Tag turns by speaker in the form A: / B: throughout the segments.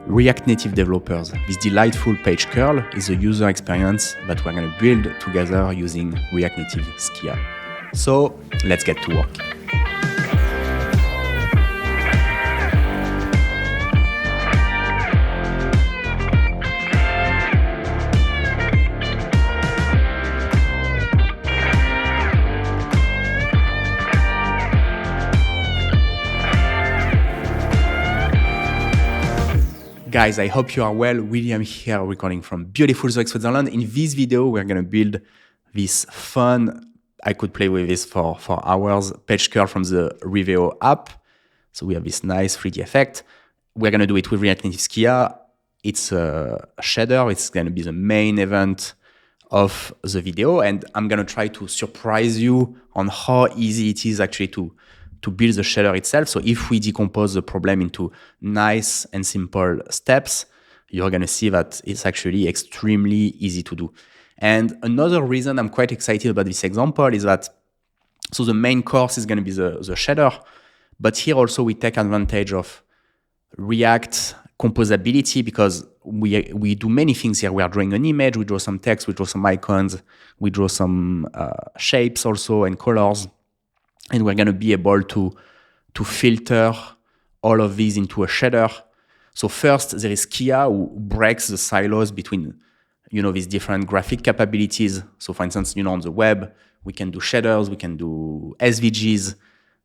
A: React Native developers, this delightful page curl is a user experience that we're going to build together using React Native Skia. So let's get to work. Guys, I hope you are well. William here, recording from beautiful Zurich, Switzerland. In this video, we're going to build this fun, I could play with this for hours, page curl from the Riveo app. So we have this nice 3D effect. We're going to do it with React Native Skia. It's a shader. It's going to be the main event of the video. And I'm going to try to surprise you on how easy it is actually to build the shader itself. So if we decompose the problem into nice and simple steps, you're going to see that it's actually extremely easy to do. And another reason I'm quite excited about this example is that, so the main course is going to be the shader, but here also we take advantage of React composability because we do many things here. We are drawing an image, we draw some text, we draw some icons, we draw some shapes also and colors. And we're going to be able to filter all of these into a shader. So first, there is Skia, who breaks the silos between, these different graphic capabilities. So for instance, on the web, we can do shaders, we can do SVGs.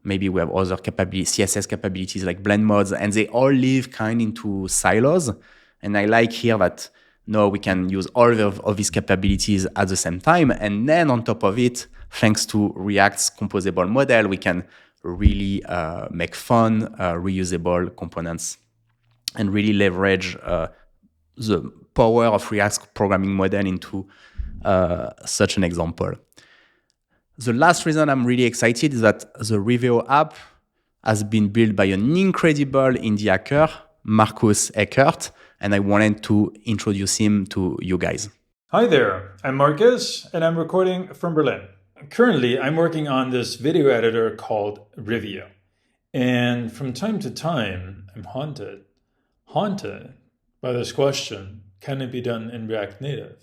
A: Maybe we have other capabilities, CSS capabilities like blend modes, and they all live kind into silos. And I like here that now we can use all of these capabilities at the same time. And then on top of it, thanks to React's composable model, we can really make fun, reusable components and really leverage the power of React's programming model into such an example. The last reason I'm really excited is that the Riveo app has been built by an incredible indie hacker, Markus Eckert, and I wanted to introduce him to you guys.
B: Hi there, I'm Marcus, and I'm recording from Berlin. Currently, I'm working on this video editor called Riveo. And from time to time, I'm haunted by this question, can it be done in React Native?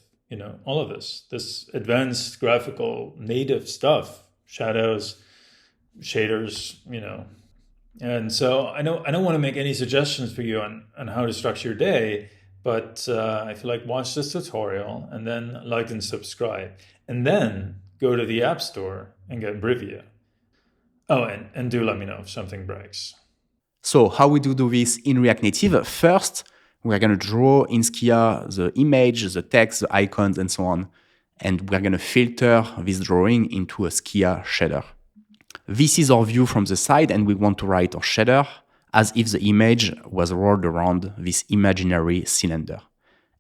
B: All of this advanced graphical native stuff, shadows, shaders, And so I don't want to make any suggestions for you on how to structure your day, but I feel like watch this tutorial and then like and subscribe. And then go to the App Store and get Riveo. Oh, and do let me know if something breaks.
A: So how we do this in React Native? First, we're going to draw in Skia the image, the text, the icons, and so on. And we're going to filter this drawing into a Skia shader. This is our view from the side, and we want to write our shader as if the image was rolled around this imaginary cylinder.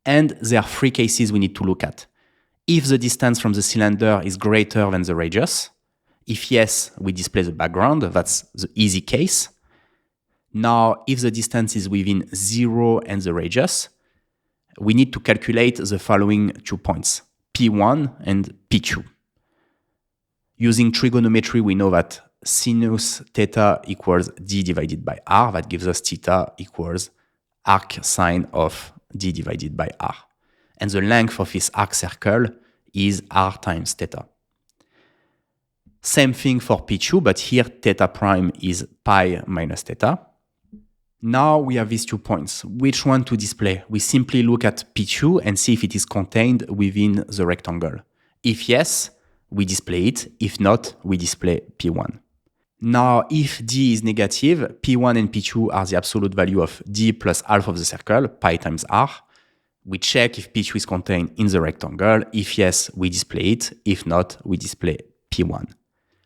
A: And there are three cases we need to look at. If the distance from the cylinder is greater than the radius, if yes, we display the background, that's the easy case. Now, if the distance is within 0 and the radius, we need to calculate the following 2 points, P1 and P2. Using trigonometry, we know that sinus theta equals d divided by r. That gives us theta equals arc sine of d divided by r. And the length of this arc circle is r times theta. Same thing for P2, but here theta prime is pi minus theta. Now we have these 2 points. Which one to display? We simply look at P2 and see if it is contained within the rectangle. If yes, we display it. If not, we display P1. Now, if d is negative, P1 and P2 are the absolute value of d plus half of the circle, pi times r. We check if P2 is contained in the rectangle. If yes, we display it. If not, we display P1.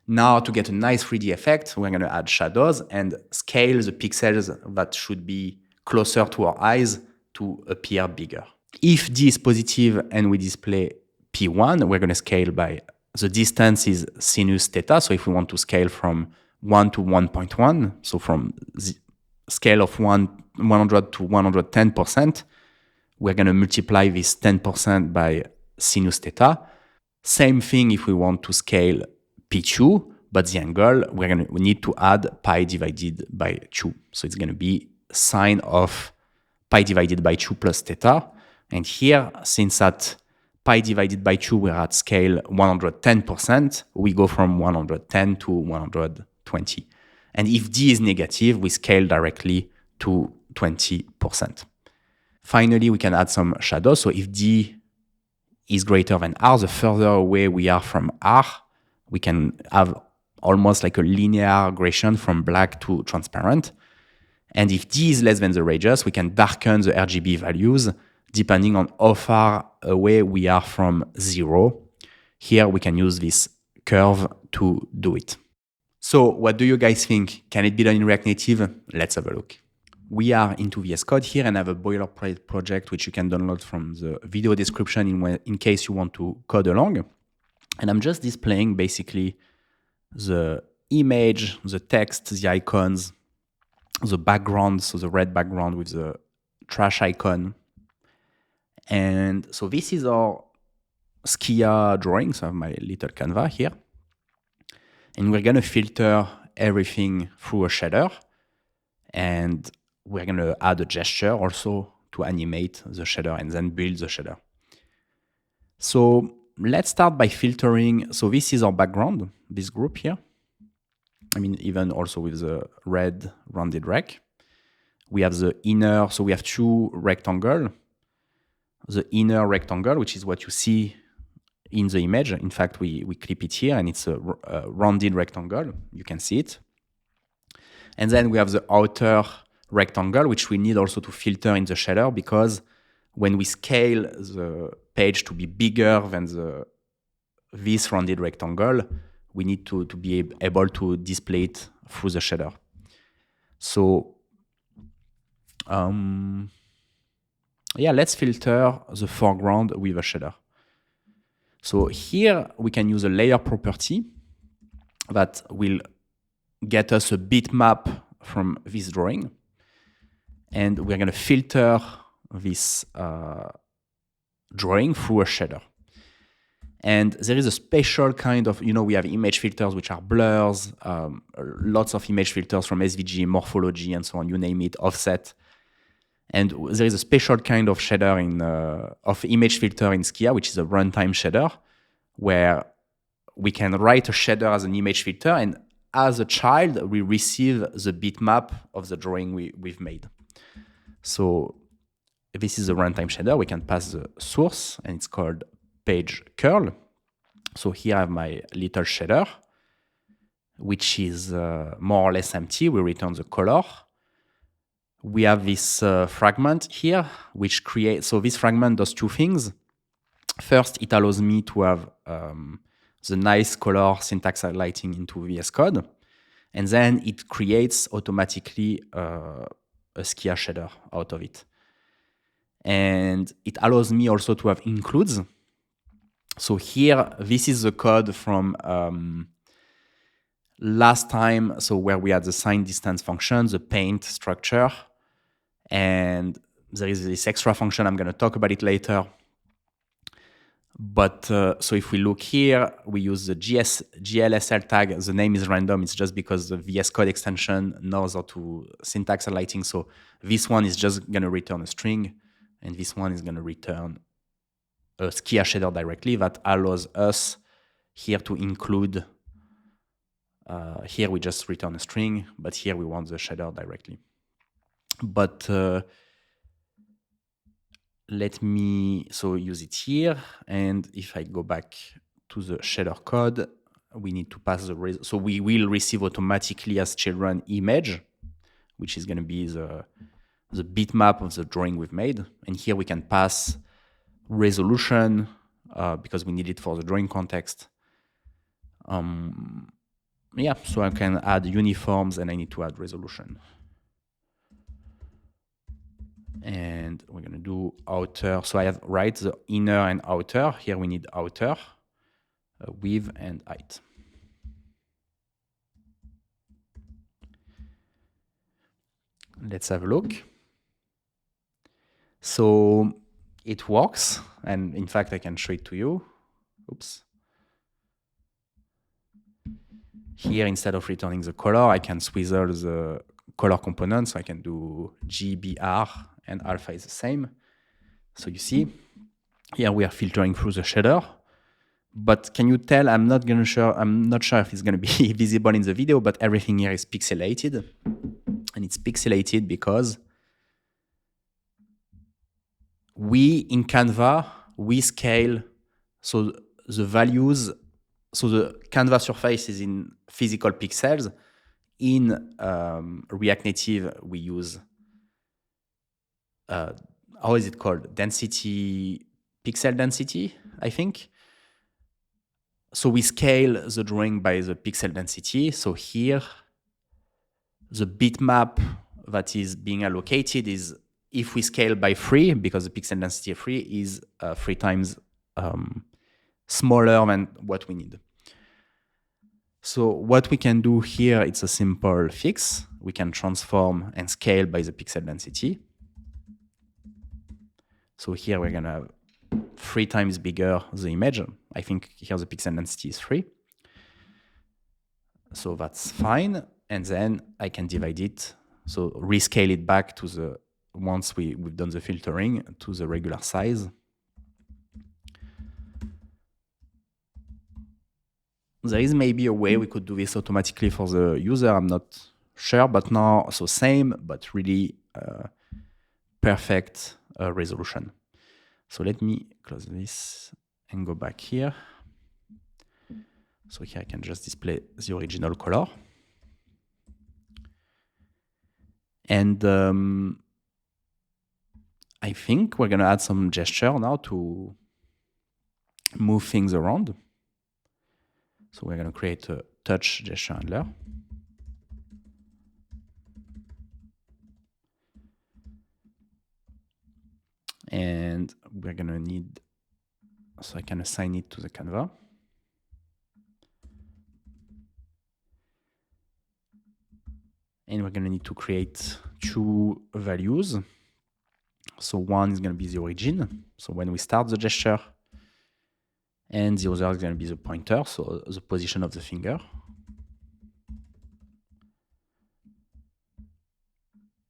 A: Now, to get a nice 3D effect, we're going to add shadows and scale the pixels that should be closer to our eyes to appear bigger. If d is positive and we display P1, we're going to scale by the distance is sinus theta. So if we want to scale from 1 to 1.1, so from the scale of 100 to 110%, we're going to multiply this 10% by sinus theta. Same thing if we want to scale P2, but the angle, we need to add pi divided by 2. So it's going to be sine of pi divided by 2 plus theta. And here, since at pi divided by 2, we're at scale 110%, we go from 110 to 120. And if d is negative, we scale directly to 20%. Finally, we can add some shadows. So if d is greater than r, the further away we are from r, we can have almost like a linear gradient from black to transparent. And if d is less than the radius, we can darken the RGB values depending on how far away we are from 0. Here we can use this curve to do it. So what do you guys think? Can it be done in React Native? Let's have a look. We are into VS Code here and have a boilerplate project which you can download from the video description in case you want to code along. And I'm just displaying basically the image, the text, the icons, the background, so the red background with the trash icon. And so this is our Skia drawing, so I have my little Canva here. And we're gonna filter everything through a shader. And we're gonna add a gesture also to animate the shader and then build the shader. So let's start by filtering. So this is our background, this group here. I mean, even also with the red rounded rec. We have the inner, so we have two rectangles. The inner rectangle, which is what you see in the image. In fact, we clip it here and it's a rounded rectangle. You can see it. And then we have the outer rectangle, which we need also to filter in the shader because when we scale the page to be bigger than this rounded rectangle, we need to be able to display it through the shader. So, yeah, let's filter the foreground with a shader. So here we can use a layer property that will get us a bitmap from this drawing. And we're going to filter this drawing through a shader. And there is a special kind of, we have image filters which are blurs, lots of image filters from SVG, morphology, and so on, you name it, offset. And there is a special kind of shader of image filter in Skia, which is a runtime shader, where we can write a shader as an image filter, and as a child, we receive the bitmap of the drawing we've made. So this is a runtime shader. We can pass the source, and it's called page curl. So here I have my little shader, which is more or less empty. We return the color. We have this fragment here, which creates, so this fragment does two things. First, it allows me to have the nice color syntax highlighting into VS Code. And then it creates automatically a Skia shader out of it. And it allows me also to have includes. So here, this is the code from last time, so where we had the sign distance function, the paint structure, and there is this extra function. I'm going to talk about it later. But so if we look here, we use the GLSL tag. The name is random. It's just because the VS Code extension knows how to syntax highlighting. So this one is just going to return a string, and this one is going to return a Skia shader directly that allows us here to include. Here we just return a string, but here we want the shader directly. But let me use it here. And if I go back to the shader code, we need to pass so we will receive automatically as children image, which is going to be the bitmap of the drawing we've made. And here we can pass resolution because we need it for the drawing context. Yeah, so I can add uniforms and I need to add resolution. And we're going to do outer. So I have the inner and outer. Here we need outer, width and height. Let's have a look. So it works. And in fact, I can show it to you. Oops. Here, instead of returning the color, I can swizzle the color component. So I can do GBR and alpha is the same. So you see, here we are filtering through the shader. But can you tell, I'm not sure if it's going to be visible in the video, but everything here is pixelated. And it's pixelated because in Canva, we scale, so the values, so the Canva surface is in physical pixels. In React Native, we use, how is it called? Pixel density, I think. So we scale the drawing by the pixel density. So here, the bitmap that is being allocated is, if we scale by 3, because the pixel density of 3 is 3 times smaller than what we need. So what we can do here, it's a simple fix. We can transform and scale by the pixel density. So here we're going to have 3 times bigger the image. I think here the pixel density is 3. So that's fine. And then I can divide it. So rescale it back to the, once we've done the filtering, to the regular size. There is maybe a way we could do this automatically for the user. I'm not sure, but now, so same, but really perfect resolution. So let me close this and go back here. So here I can just display the original color. And I think we're going to add some gesture now to move things around. So we're going to create a touch gesture handler. And we're going to need, so I can assign it to the Canva. And we're going to need to create 2 values. So one is going to be the origin, so when we start the gesture, and the other is going to be the pointer, so the position of the finger.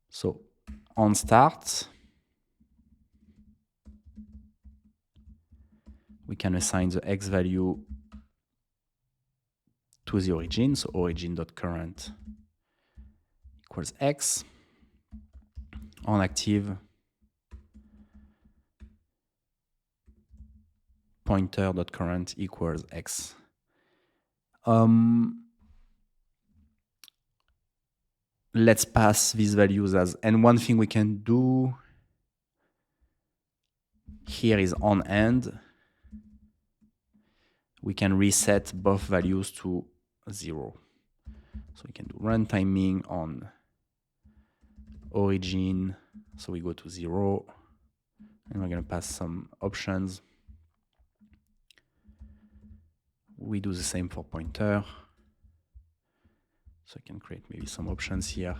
A: So on start, we can assign the x value to the origin, so origin.current equals x. On active, pointer.current equals x. Let's pass these values as, and one thing we can do here is on end, we can reset both values to 0. So we can do run timing on origin, so we go to 0, and we're going to pass some options. We do the same for pointer. So I can create maybe some options here.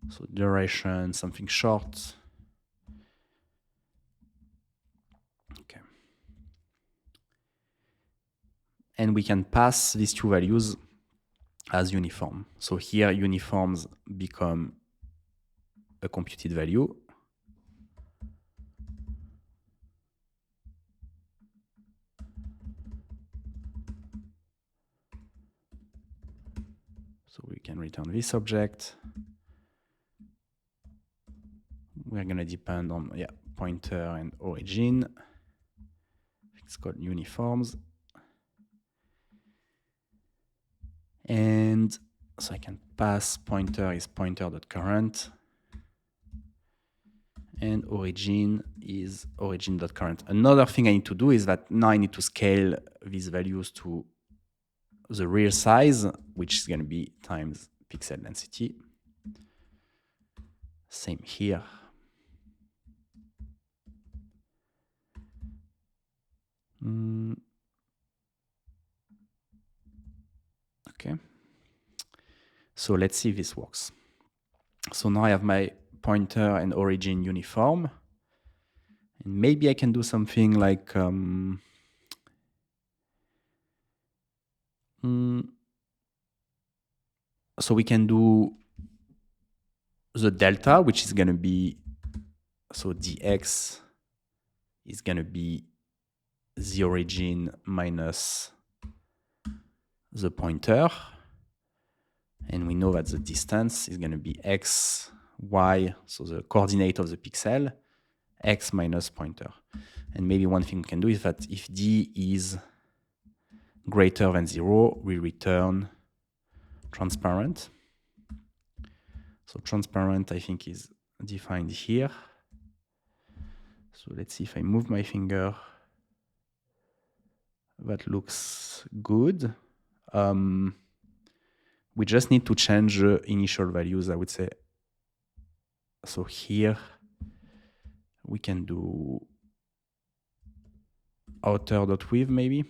A: So duration, something short. Okay. And we can pass these 2 values as uniform. So here uniforms become a computed value. So we can return this object. We're going to depend on pointer and origin. It's called uniforms. And so I can pass pointer is pointer.current. And origin is origin.current. Another thing I need to do is that now I need to scale these values to the real size, which is going to be times pixel density. Same here. Okay. So let's see if this works. So now I have my pointer and origin uniform. And maybe I can do something like so we can do the delta, which is going to be, so dx is going to be the origin minus the pointer. And we know that the distance is going to be x, y, so the coordinate of the pixel, x minus pointer. And maybe one thing we can do is that if d is greater than 0, we return transparent. So transparent, I think, is defined here. So let's see if I move my finger. That looks good. We just need to change the initial values, I would say. So here we can do outer.width maybe.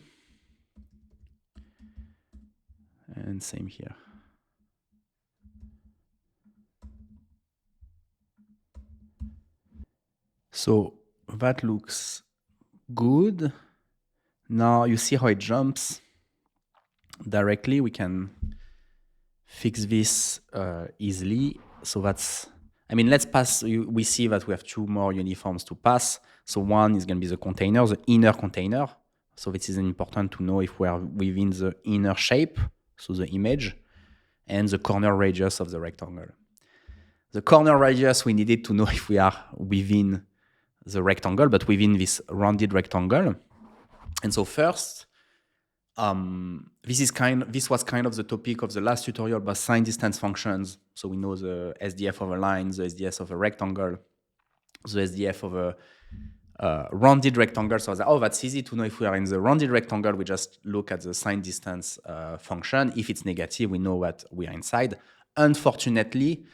A: And same here. So that looks good. Now you see how it jumps directly. We can fix this easily. So that's, I mean, let's pass. We see that we have two more uniforms to pass. So one is going to be the container, the inner container. So this is important to know if we are within the inner shape, so the image, and the corner radius of the rectangle. The corner radius, we needed to know if we are within the rectangle, but within this rounded rectangle. And so first, this was kind of the topic of the last tutorial about sign distance functions. So we know the SDF of a line, the SDF of a rectangle, the SDF of a rounded rectangle. So I was like, oh, that's easy to know if we are in the rounded rectangle. We just look at the sign distance function. If it's negative, we know that we are inside. Unfortunately,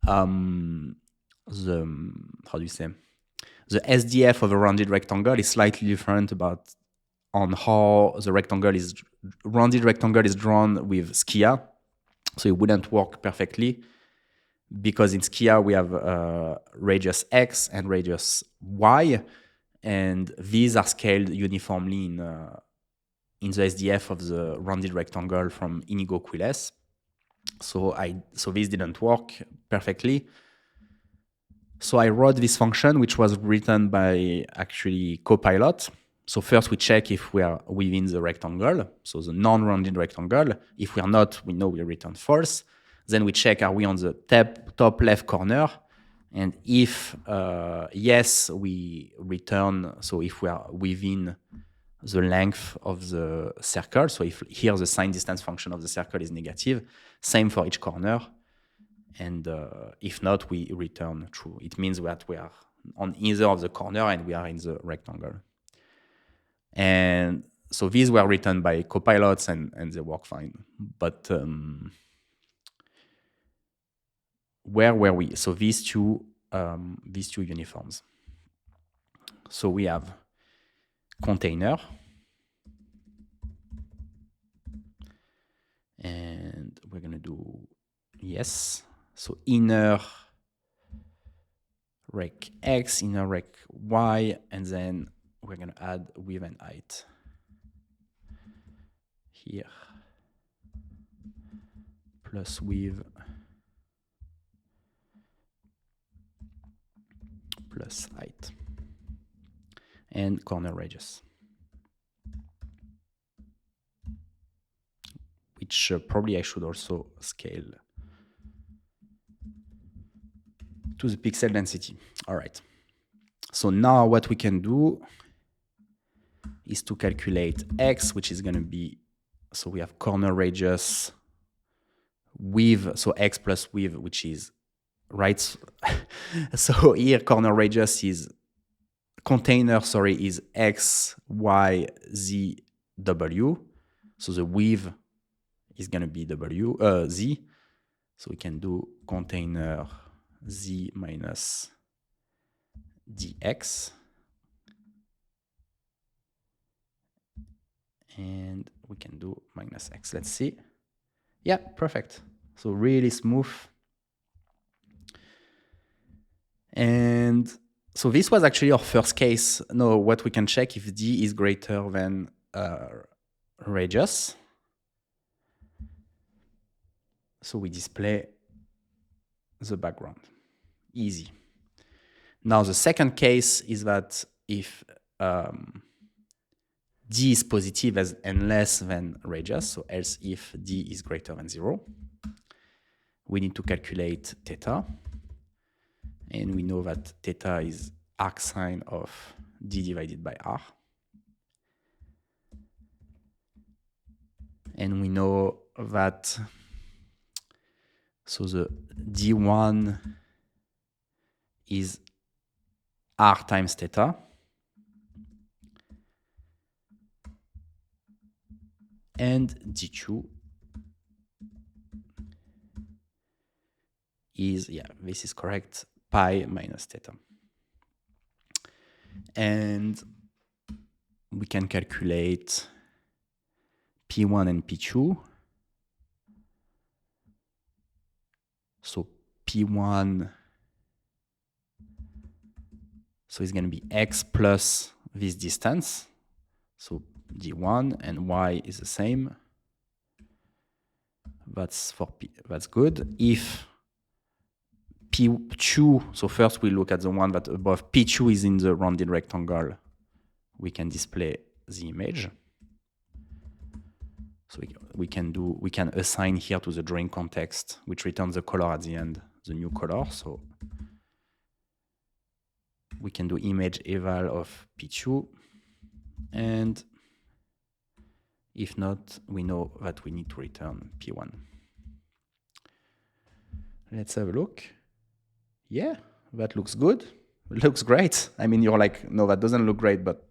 A: how do you say? The SDF of a rounded rectangle is slightly different on how the rounded rectangle is drawn with Skia. So it wouldn't work perfectly because in Skia we have radius X and radius Y, and these are scaled uniformly in the SDF of the rounded rectangle from Inigo Quiles. So this didn't work perfectly. So I wrote this function, which was written by actually Copilot. So first we check if we are within the rectangle, so the non-rounded rectangle. If we are not, we know we return false. Then we check, are we on the top left corner? And if yes, we return, so if we are within the length of the circle, so if here the sign distance function of the circle is negative, same for each corner. And if not, we return true. It means that we are on either of the corner and we are in the rectangle. And so these were written by copilots and they work fine. But where were we? So these two uniforms. So we have container. And we're going to do yes. So inner rec X, inner rec Y, and then we're going to add width and height here, plus width, plus height, and corner radius, which probably I should also scale to the pixel density. All right. So now what we can do is to calculate X, which is going to be, so we have corner radius width, so X plus width, which is right. So here corner radius is container, is X, Y, Z, W. So the width is going to be Z. So we can do container Z minus dx. And we can do minus x. Let's see. Yeah, perfect. So really smooth. And so this was actually our first case. Now what we can check if d is greater than radius. So we display the background. Easy. Now, the second case is that if d is positive and less than radius, so else if d is greater than 0, we need to calculate theta. And we know that theta is arcsine of d divided by r. And we know that, so the d1 is r times theta. And d2 is, yeah, this is correct, pi minus theta. And we can calculate P1 and P2. So P1, so it's going to be x plus this distance. So d1 and y is the same. That's for P, that's good. If P2, so first we look at the one that above P2 is in the rounded rectangle, we can display the image. So we can assign here to the drawing context, which returns the color at the end, the new color. So we can do image eval of P2. And if not, we know that we need to return P1. Let's have a look. Yeah, that looks good. It looks great. I mean, you're like, no, that doesn't look great, but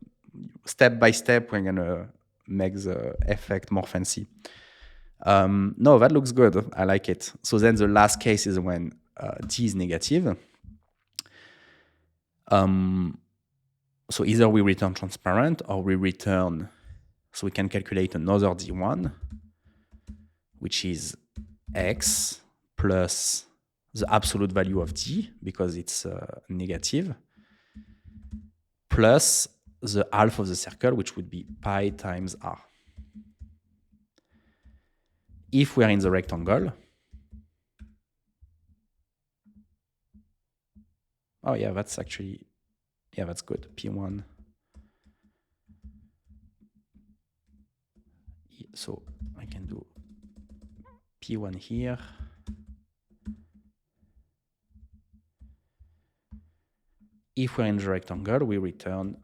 A: step by step, we're gonna make the effect more fancy. No, that looks good. I like it. So then the last case is when t is negative. So either we return transparent or we return, so we can calculate another d1, which is x plus the absolute value of d, because it's negative, plus the half of the circle, which would be pi times r. If we're in the rectangle, oh yeah, that's actually, yeah, that's good. P1. So I can do P1 here. If we're in the rectangle, we return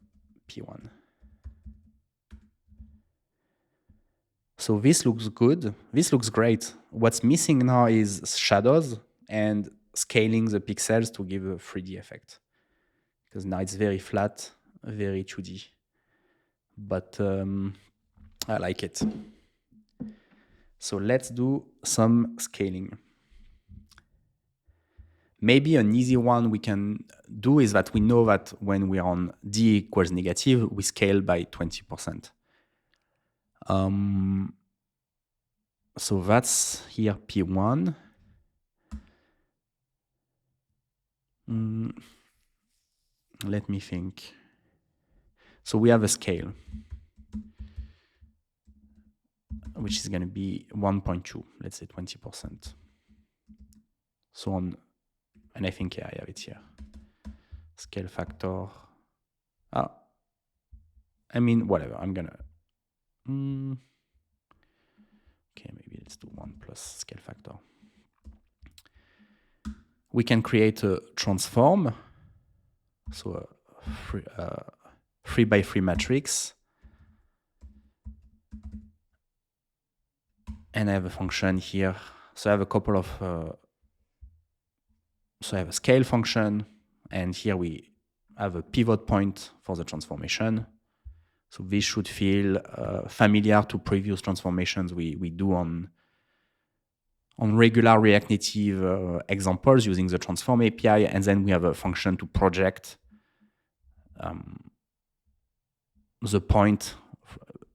A: P1. So this looks good. This looks great. What's missing now is shadows and scaling the pixels to give a 3D effect. Because now it's very flat, very 2D. But I like it. So let's do some scaling. Maybe an easy one we can do is that we know that when we're on d equals negative, we scale by 20%. So that's here P1. Let me think. So we have a scale, which is going to be 1.2, let's say 20%. So on, and I think, yeah, I have it here. Scale factor. I mean, whatever, I'm going to, okay, maybe let's do 1 plus scale factor. We can create a transform, so a 3 by 3 matrix. And I have a function here. So I have a couple of, so I have a scale function, and here we have a pivot point for the transformation. So this should feel familiar to previous transformations we do on regular React Native examples using the transform API. And then we have a function to project the point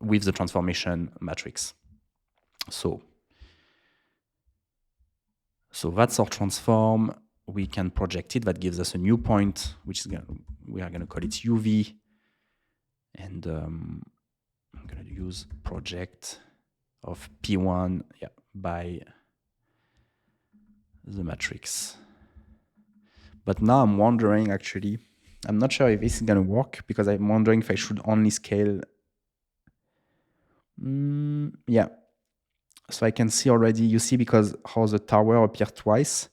A: with the transformation matrix. So that's our transform. We can project it. That gives us a new point, which is we are going to call it UV. And I'm going to use project of P1 by the matrix. But now I'm wondering, actually, I'm not sure if this is going to work because I'm wondering if I should only scale. Yeah. So I can see already, you see, because how the tower appeared twice.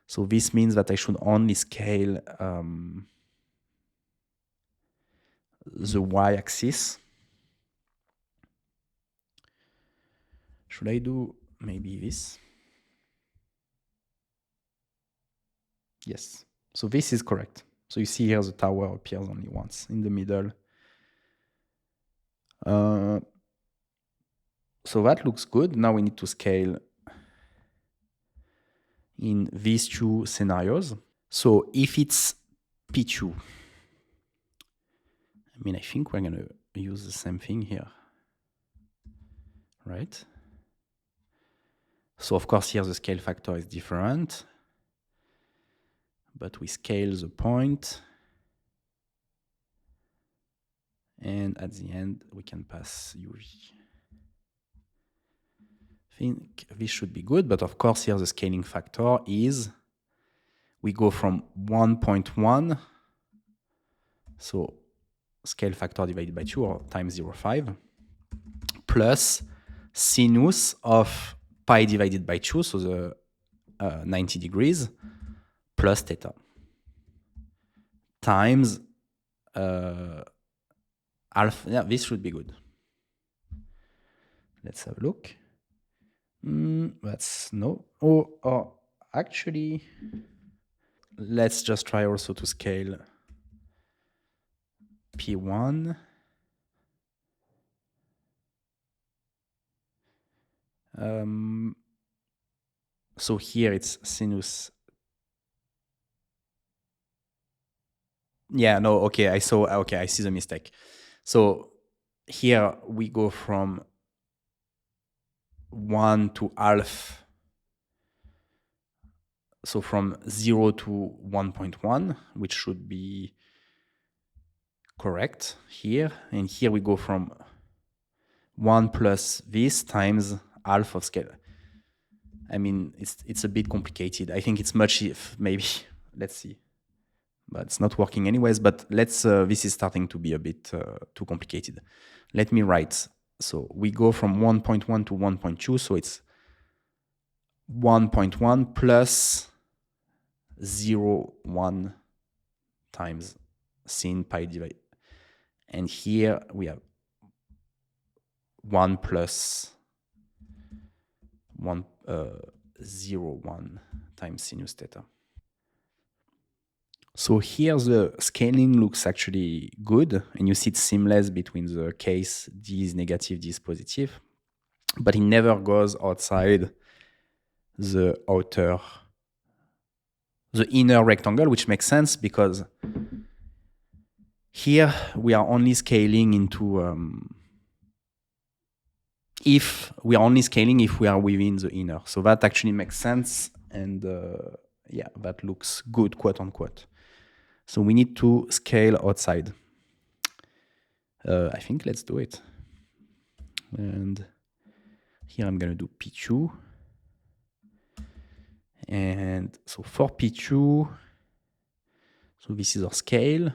A: So this means that I should only scale the y-axis. Should I do maybe this? Yes. So this is correct. So you see here the tower appears only once in the middle. So that looks good. Now we need to scale in these two scenarios. So if it's P2, I mean, I think we're going to use the same thing here, right? So of course here the scale factor is different, but we scale the point, and at the end we can pass UV. I think this should be good, but of course here the scaling factor is, we go from 1.1, so scale factor divided by 2 or times 0.5, plus sinus of pi divided by 2, so the 90 degrees, plus theta, times alpha. Yeah, this should be good. Let's have a look. That's no. Oh, actually, let's just try also to scale P1. So here it's sinus. Yeah, no, okay, I see the mistake. So here we go from 1 to half. So from 0 to 1.1, which should be correct here. And here we go from 1 plus this times half of scale. I mean, it's a bit complicated. I think it's much if maybe, let's see. But it's not working anyways, but this is starting to be a bit too complicated. Let me write. So we go from 1.1 to 1.2, so it's 1.1 plus 0.1 times sin pi divided. And here we have 1 plus 0.1 times sinus theta. So here the scaling looks actually good, and you see it's seamless between the case D is negative, D is positive, but it never goes outside the inner rectangle, which makes sense because here we are only scaling into, if we are within the inner. So that actually makes sense, and yeah, that looks good, quote unquote. So we need to scale outside. I think let's do it. And here I'm going to do P2. And so for P2, so this is our scale.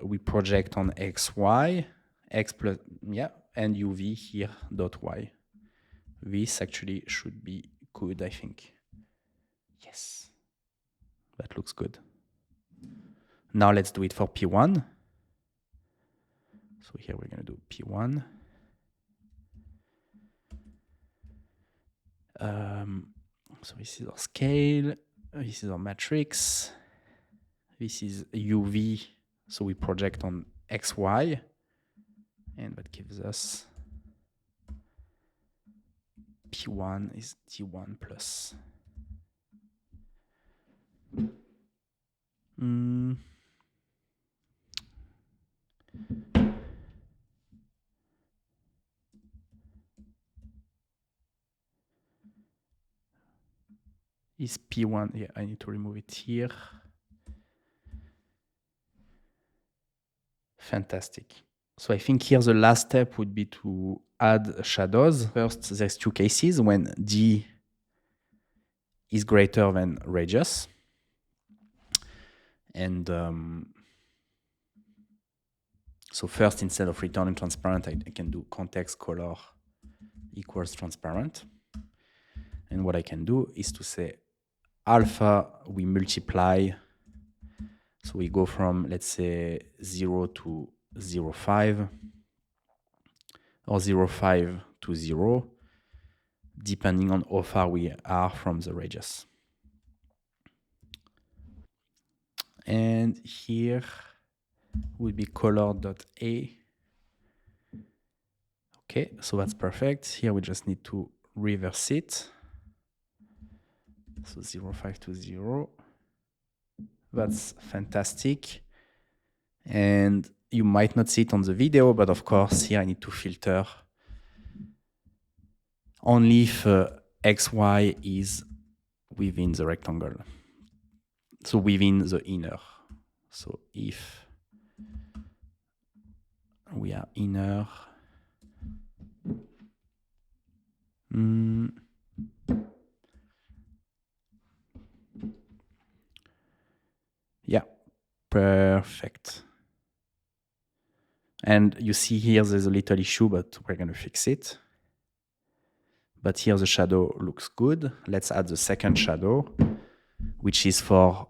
A: We project on XY, X plus, yeah, and UV here dot Y. This actually should be good, I think. Yes, that looks good. Now let's do it for P1. So here we're going to do P1. So this is our scale. This is our matrix. This is UV. So we project on XY. And that gives us P1 is T1 plus. Is P1, yeah, I need to remove it here. Fantastic. So I think here the last step would be to add shadows. First, there's two cases when D is greater than radius. And so first, instead of returning transparent, I can do context color equals transparent. And what I can do is to say alpha, we multiply. So we go from, let's say, 0 to 0.5 or 0.5 to 0, depending on how far we are from the radius. And here would be color.a. Okay, so that's perfect. Here we just need to reverse it. So 0.5 to 0. That's fantastic. And you might not see it on the video, but of course, here I need to filter only if xy is within the rectangle. So within the inner. So if we are inner, yeah, perfect. And you see here there's a little issue, but we're going to fix it. But here the shadow looks good. Let's add the second shadow, which is for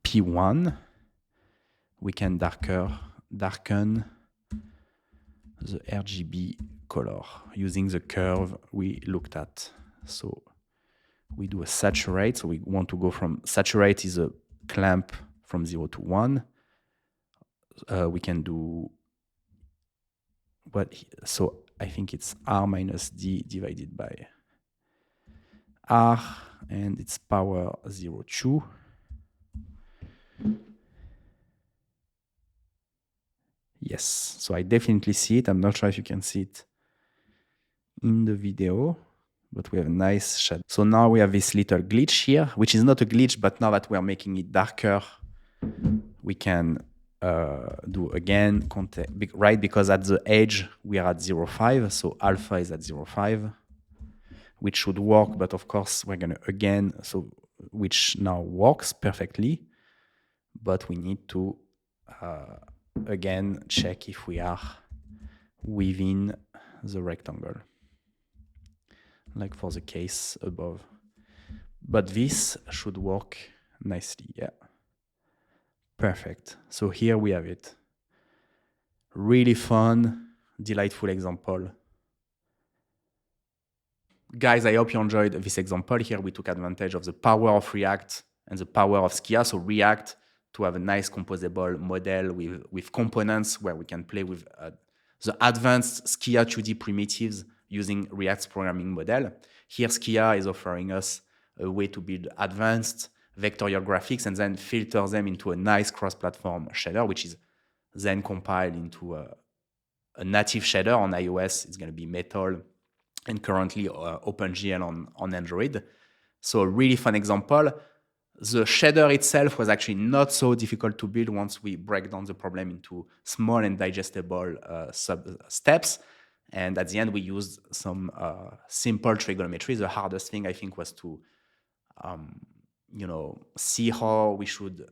A: P1. We can darken the RGB color using the curve we looked at. So we do a saturate. So we want to go from saturate is a clamp from 0 to 1. We can do what? So I think it's R minus D divided by R, and it's power 0.2. Yes, so I definitely see it. I'm not sure if you can see it in the video, but we have a nice shadow. So now we have this little glitch here, which is not a glitch, but now that we are making it darker, we can do again, right? Because at the edge, we are at 0.5, so alpha is at 0.5, which should work, but of course, we're gonna again, so which now works perfectly, but we need to again check if we are within the rectangle, like for the case above. But this should work nicely, yeah. Perfect. So here we have it. Really fun, delightful example. Guys, I hope you enjoyed this example. Here we took advantage of the power of React and the power of Skia. So React to have a nice composable model with components where we can play with the advanced Skia 2D primitives using React's programming model. Here Skia is offering us a way to build advanced vectorial graphics and then filter them into a nice cross-platform shader, which is then compiled into a native shader on iOS. It's going to be Metal, and currently OpenGL on Android. So a really fun example. The shader itself was actually not so difficult to build once we break down the problem into small and digestible sub-steps. And at the end, we used some simple trigonometry. The hardest thing, I think, was to see how we should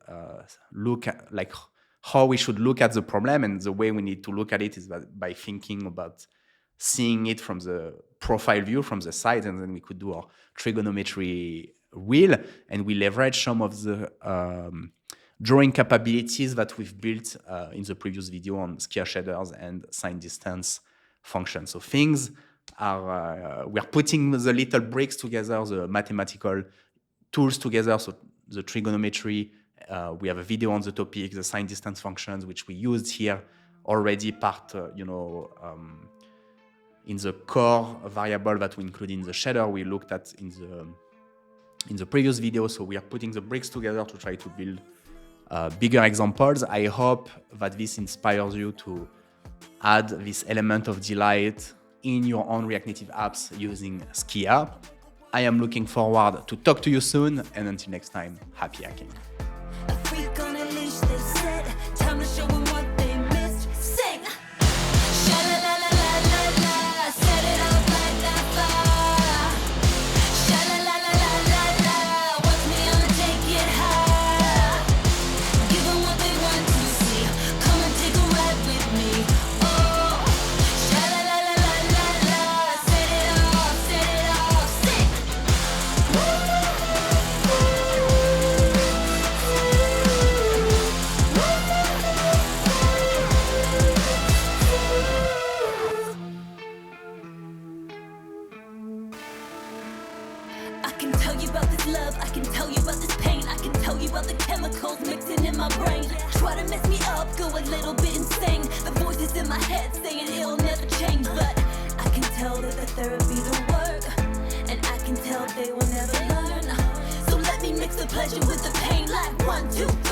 A: look at the problem, and the way we need to look at it is by thinking about seeing it from the profile view from the side, and then we could do our trigonometry wheel, and we leverage some of the drawing capabilities that we've built in the previous video on Skia shaders and sign distance functions. So things are, we are putting the little bricks together, the mathematical tools together, so the trigonometry, we have a video on the topic, the sign distance functions, which we used here already part, in the core variable that we include in the shader we looked at in the previous video. So we are putting the bricks together to try to build bigger examples. I hope that this inspires you to add this element of delight in your own React Native apps using Skia. I am looking forward to talk to you soon, and until next time, happy hacking.
C: you about this love, I can tell you about this pain, I can tell you about the chemicals mixing in my brain. Try to mess me up, go a little bit insane. The voices in my head saying it'll never change, but I can tell that the therapy don't work, and I can tell they will never learn. So let me mix the pleasure with the pain, like 1, 2, 3.